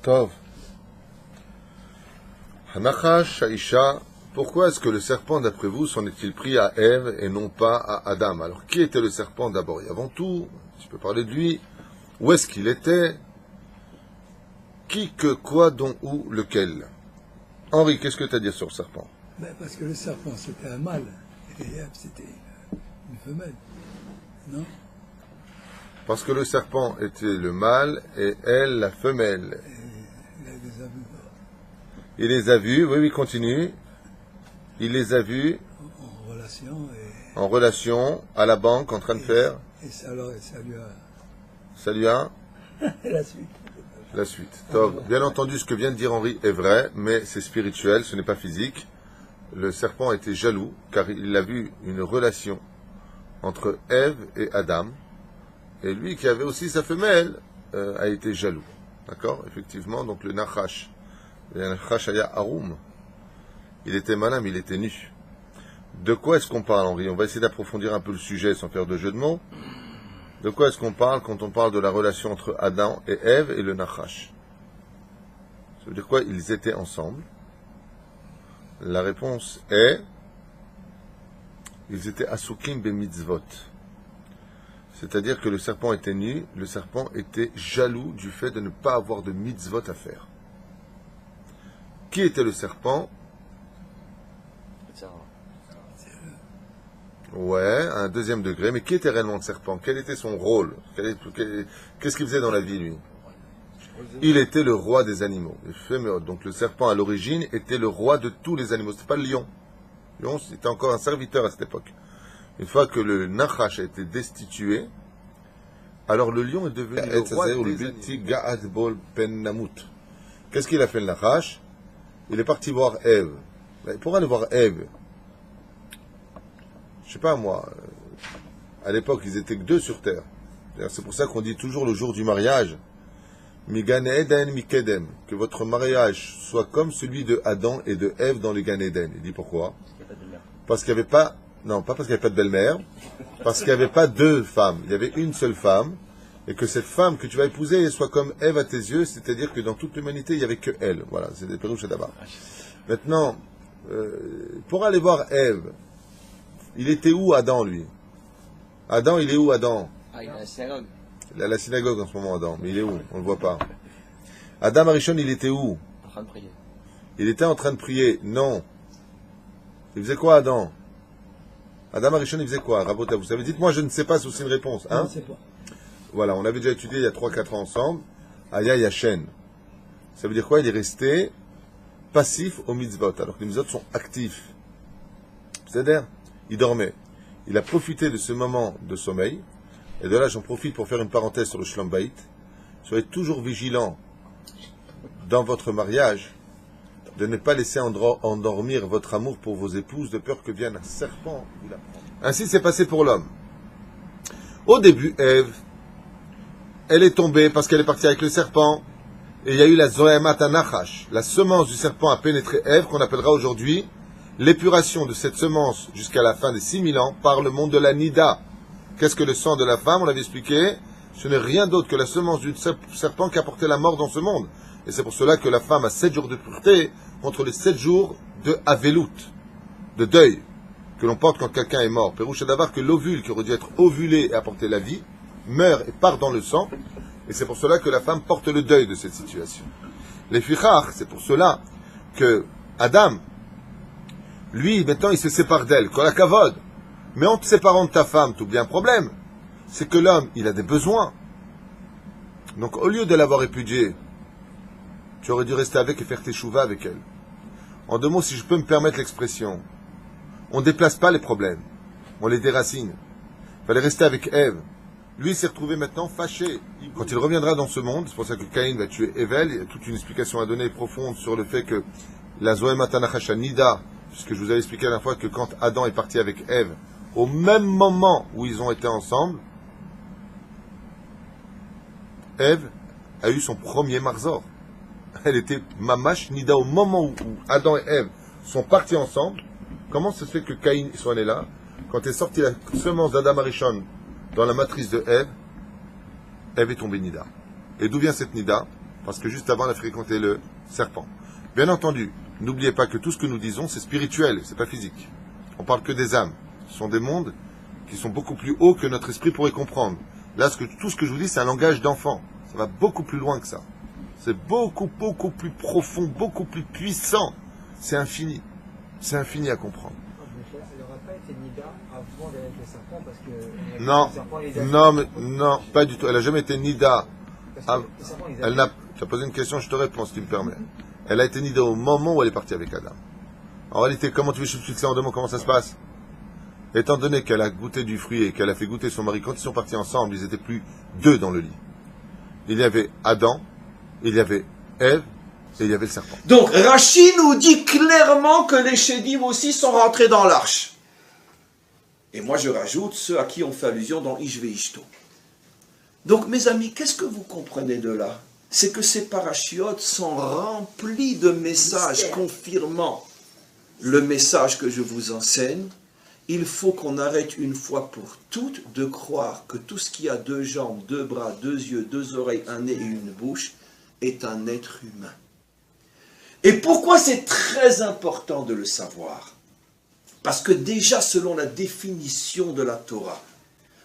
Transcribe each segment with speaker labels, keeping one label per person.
Speaker 1: Tov. Hanachash Shaisha, pourquoi est-ce que le serpent, d'après vous, s'en est-il pris à Ève et non pas à Adam? Alors, qui était le serpent d'abord? Et avant tout, tu peux parler de lui. Où est-ce qu'il était? Qui, que, quoi, dont, où, lequel? Henri, qu'est-ce que tu as à dire sur le serpent?
Speaker 2: Parce que le serpent, c'était un mâle, et Ève, c'était une femelle, non?
Speaker 1: Parce que le serpent était le mâle et elle la femelle.
Speaker 2: Et il les a vus
Speaker 1: Il les a vus, oui, continue. Il les a vus
Speaker 2: en relation,
Speaker 1: en relation, à la banque, en train de faire.
Speaker 2: et ça lui a...
Speaker 1: Ça lui a
Speaker 2: la suite.
Speaker 1: la suite. Tov. Bien entendu, ce que vient de dire Henri est vrai, mais c'est spirituel, ce n'est pas physique. Le serpent était jaloux, car il a vu une relation entre Ève et Adam. Et lui, qui avait aussi sa femelle, a été jaloux. D'accord? Effectivement, donc le Nachash. Le Nachash aya Arum. Il était malin, mais il était nu. De quoi est-ce qu'on parle, Henri? On va essayer d'approfondir un peu le sujet sans faire de jeu de mots. De quoi est-ce qu'on parle quand on parle de la relation entre Adam et Ève et le Nachash? Ça veut dire quoi? Ils étaient ensemble. La réponse est ils étaient asukim be mitzvot. C'est-à-dire que le serpent était nu, le serpent était jaloux du fait de ne pas avoir de mitzvot à faire. Qui était le serpent? Ouais, à un deuxième degré, mais qui était réellement le serpent? Quel était son rôle? Qu'est-ce qu'il faisait dans la vie, lui? Il était le roi des animaux. Donc le serpent, à l'origine, était le roi de tous les animaux. C'était pas le lion. Le lion, c'était encore un serviteur à cette époque. Une fois que le Nachash a été destitué, alors le lion est devenu le roi des animaux. Qu'est-ce qu'il a fait, le Nachash? Il est parti voir Ève. Pour aller voir Ève, je sais pas moi, à l'époque, ils étaient que deux sur terre. C'est pour ça qu'on dit toujours le jour du mariage, Mi-Gan Eden mi-Kedem, que votre mariage soit comme celui de Adam et de Ève dans les Gan Eden. Il dit pourquoi? Parce qu'il n'y avait pas, non, pas parce qu'il n'y avait pas de belle-mère, parce qu'il n'y avait pas deux femmes, il y avait une seule femme, et que cette femme que tu vas épouser soit comme Ève à tes yeux, c'est-à-dire que dans toute l'humanité, il n'y avait que elle. Voilà, c'est des pérouches d'abord. Maintenant, pour aller voir Ève, il était où Adam, lui? Adam, il est où Adam?
Speaker 3: Il est à la synagogue.
Speaker 1: Il est à la synagogue en ce moment, Adam, mais il est où? On ne le voit pas. Adam Arishon, il était où?
Speaker 3: En train de prier.
Speaker 1: Il était en train de prier. Non. Il faisait quoi, Adam? Adam Arishon, il faisait quoi? Rabota, vous savez, dites-moi, je ne sais pas si c'est une réponse. Hein?
Speaker 2: Je ne sais pas.
Speaker 1: Voilà, on avait déjà étudié il y a 3-4 ans ensemble. Aya Yashen. Ça veut dire quoi? Il est resté passif au mitzvot, alors que les mitzvot sont actifs. C'est-à-dire, il dormait. Il a profité de ce moment de sommeil. Et de là, j'en profite pour faire une parenthèse sur le Shlom Bayit. Soyez toujours vigilants dans votre mariage de ne pas laisser endormir votre amour pour vos épouses de peur que vienne un serpent vous la prendre. Ainsi, c'est passé pour l'homme. Au début, Ève, elle est tombée parce qu'elle est partie avec le serpent. Et il y a eu la Zoemat Nachash. La semence du serpent a pénétré Ève, qu'on appellera aujourd'hui l'épuration de cette semence jusqu'à la fin des 6000 ans par le monde de la Nida. Qu'est-ce que le sang de la femme? On l'avait expliqué. Ce n'est rien d'autre que la semence du serpent qui a porté la mort dans ce monde. Et c'est pour cela que la femme a 7 jours de pureté contre les 7 jours de Avelout, de deuil, que l'on porte quand quelqu'un est mort. Pérouche d'avoir que l'ovule qui aurait dû être ovulé et apporter la vie, meurt et part dans le sang. Et c'est pour cela que la femme porte le deuil de cette situation. Les fichach, c'est pour cela que Adam, lui, maintenant, il se sépare d'elle. Kol hakavod. Mais en te séparant de ta femme, tu oublies un problème. C'est que l'homme, il a des besoins. Donc, au lieu de l'avoir répudiée, tu aurais dû rester avec et faire tes chouvas avec elle. En deux mots, si je peux me permettre l'expression, on ne déplace pas les problèmes. On les déracine. Il fallait rester avec Ève. Lui, il s'est retrouvé maintenant fâché. Quand il reviendra dans ce monde, c'est pour ça que Caïn va tuer Èvel, il y a toute une explication à donner profonde sur le fait que la Zoemat Nachash Nida, puisque je vous avais expliqué la dernière fois que quand Adam est parti avec Ève, au même moment où ils ont été ensemble, Ève a eu son premier marzor. Elle était mamash nida au moment où Adam et Ève sont partis ensemble. Comment se fait que Caïn soit né là? Quand est sortie la semence d'Adam Arishon dans la matrice de Ève, Ève est tombée nida. Et d'où vient cette nida? Parce que juste avant, elle a fréquenté le serpent. Bien entendu, n'oubliez pas que tout ce que nous disons, c'est spirituel, c'est pas physique. On parle que des âmes. Ce sont des mondes qui sont beaucoup plus hauts que notre esprit pourrait comprendre. Là, tout ce que je vous dis, c'est un langage d'enfant. Ça va beaucoup plus loin que ça. C'est beaucoup, beaucoup plus profond, beaucoup plus puissant. C'est infini. C'est infini à comprendre.
Speaker 3: Elle n'aurait pas été Nida avant d'être le serpent parce que...
Speaker 1: Non, pas du tout. Elle n'a jamais été Nida. Tu as posé une question, je te réponds si tu me permets. Elle a été Nida au moment où elle est partie avec Adam. En réalité, comment tu veux substituer ça en 2 mots, comment ça se passe? Étant donné qu'elle a goûté du fruit et qu'elle a fait goûter son mari, quand ils sont partis ensemble, ils étaient plus 2 dans le lit. Il y avait Adam, il y avait Ève, et il y avait le serpent.
Speaker 4: Donc, Rachi nous dit clairement que les Chédim aussi sont rentrés dans l'arche. Et moi, je rajoute ceux à qui on fait allusion dans Ishve Ishto. Donc, mes amis, qu'est-ce que vous comprenez de là? C'est que ces parachiotes sont remplis de messages confirmant le message que je vous enseigne. Il faut qu'on arrête une fois pour toutes de croire que tout ce qui a 2 jambes, 2 bras, 2 yeux, 2 oreilles, un nez et une bouche est un être humain. Et pourquoi c'est très important de le savoir? Parce que déjà, selon la définition de la Torah,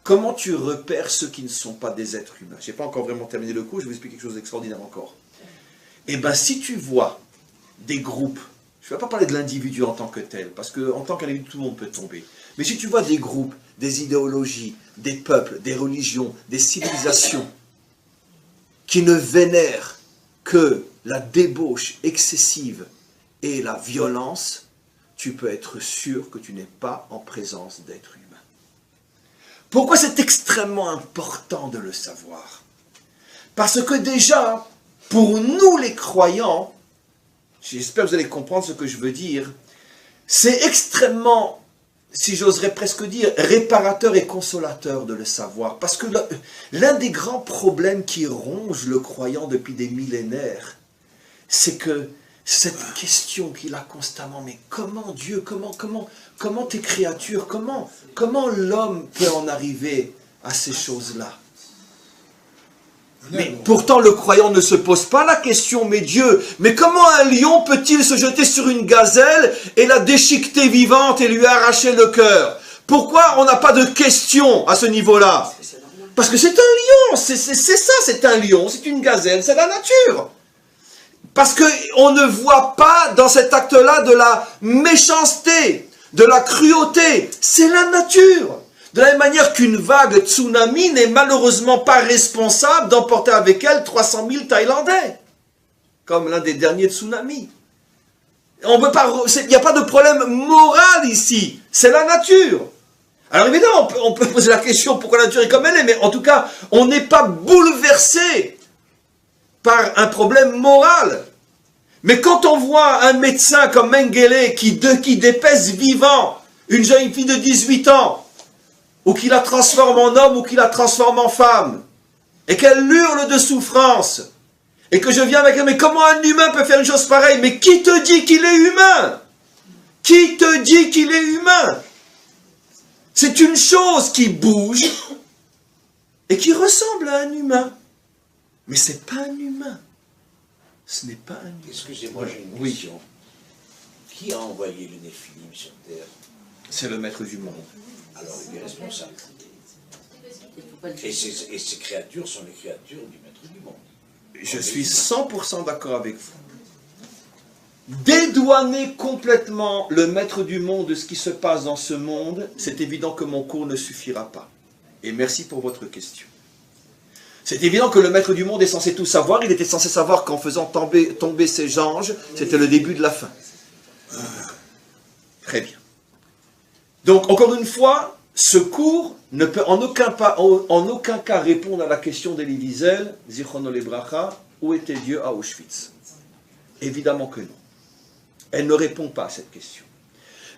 Speaker 4: comment tu repères ceux qui ne sont pas des êtres humains? Je n'ai pas encore vraiment terminé le cours, je vais vous expliquer quelque chose d'extraordinaire encore. Eh bien, si tu vois des groupes, je ne vais pas parler de l'individu en tant que tel, parce qu'en tant qu'individu, tout le monde peut tomber. Mais si tu vois des groupes, des idéologies, des peuples, des religions, des civilisations, qui ne vénèrent que la débauche excessive et la violence, tu peux être sûr que tu n'es pas en présence d'êtres humains. Pourquoi c'est extrêmement important de le savoir? Parce que déjà, pour nous les croyants, j'espère que vous allez comprendre ce que je veux dire, c'est extrêmement, si j'oserais presque dire, réparateur et consolateur de le savoir. Parce que l'un des grands problèmes qui ronge le croyant depuis des millénaires, c'est que cette question qu'il a constamment, mais comment Dieu, comment tes créatures, comment l'homme peut en arriver à ces choses-là? Mais pourtant le croyant ne se pose pas la question, mais Dieu, mais comment un lion peut-il se jeter sur une gazelle et la déchiqueter vivante et lui arracher le cœur? Pourquoi on n'a pas de question à ce niveau-là? Parce que c'est un lion, c'est ça, c'est un lion, c'est une gazelle, c'est la nature. Parce qu'on ne voit pas dans cet acte-là de la méchanceté, de la cruauté, c'est la nature. De la même manière qu'une vague tsunami n'est malheureusement pas responsable d'emporter avec elle 300 000 Thaïlandais, comme l'un des derniers tsunamis. Il n'y a pas de problème moral ici, c'est la nature. Alors évidemment, on peut poser la question pourquoi la nature est comme elle est, mais en tout cas, on n'est pas bouleversé par un problème moral. Mais quand on voit un médecin comme Mengele qui dépèse vivant une jeune fille de 18 ans, ou qui la transforme en homme, ou qui la transforme en femme, et qu'elle hurle de souffrance, et que je viens avec elle, mais comment un humain peut faire une chose pareille? Mais qui te dit qu'il est humain? Qui te dit qu'il est humain? C'est une chose qui bouge, et qui ressemble à un humain. Mais ce n'est pas un humain. Ce n'est pas un humain.
Speaker 5: Excusez-moi, j'ai une question. Qui a envoyé le Néphilim sur Terre?
Speaker 4: C'est le maître du monde.
Speaker 5: Alors il est responsable. Et ces créatures sont les créatures du maître du monde.
Speaker 4: Je suis 100% d'accord avec vous. Dédouaner complètement le maître du monde de ce qui se passe dans ce monde, c'est évident que mon cours ne suffira pas. Et merci pour votre question. C'est évident que le maître du monde est censé tout savoir. Il était censé savoir qu'en faisant tomber ces anges, c'était le début de la fin. Très bien. Donc, encore une fois, ce cours ne peut en aucun cas répondre à la question d'Elie Wiesel, Zichrono Lebracha, où était Dieu à Auschwitz? Évidemment que non. Elle ne répond pas à cette question.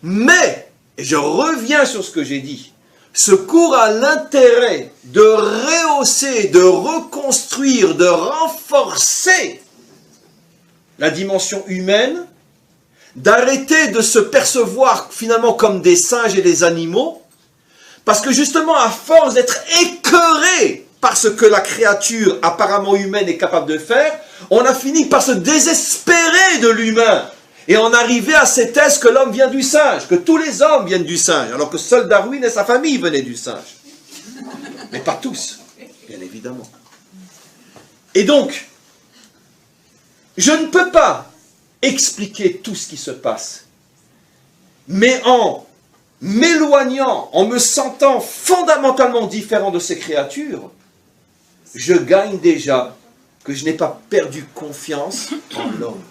Speaker 4: Mais, et je reviens sur ce que j'ai dit, ce cours a l'intérêt de rehausser, de reconstruire, de renforcer la dimension humaine, d'arrêter de se percevoir finalement comme des singes et des animaux, parce que justement, à force d'être écœurés parce que la créature apparemment humaine est capable de faire, on a fini par se désespérer de l'humain. Et on arrivait à cette thèse que l'homme vient du singe, que tous les hommes viennent du singe, alors que seul Darwin et sa famille venaient du singe. Mais pas tous, bien évidemment. Et donc, je ne peux pas expliquer tout ce qui se passe, mais en m'éloignant, en me sentant fondamentalement différent de ces créatures, je gagne déjà que je n'ai pas perdu confiance en l'homme.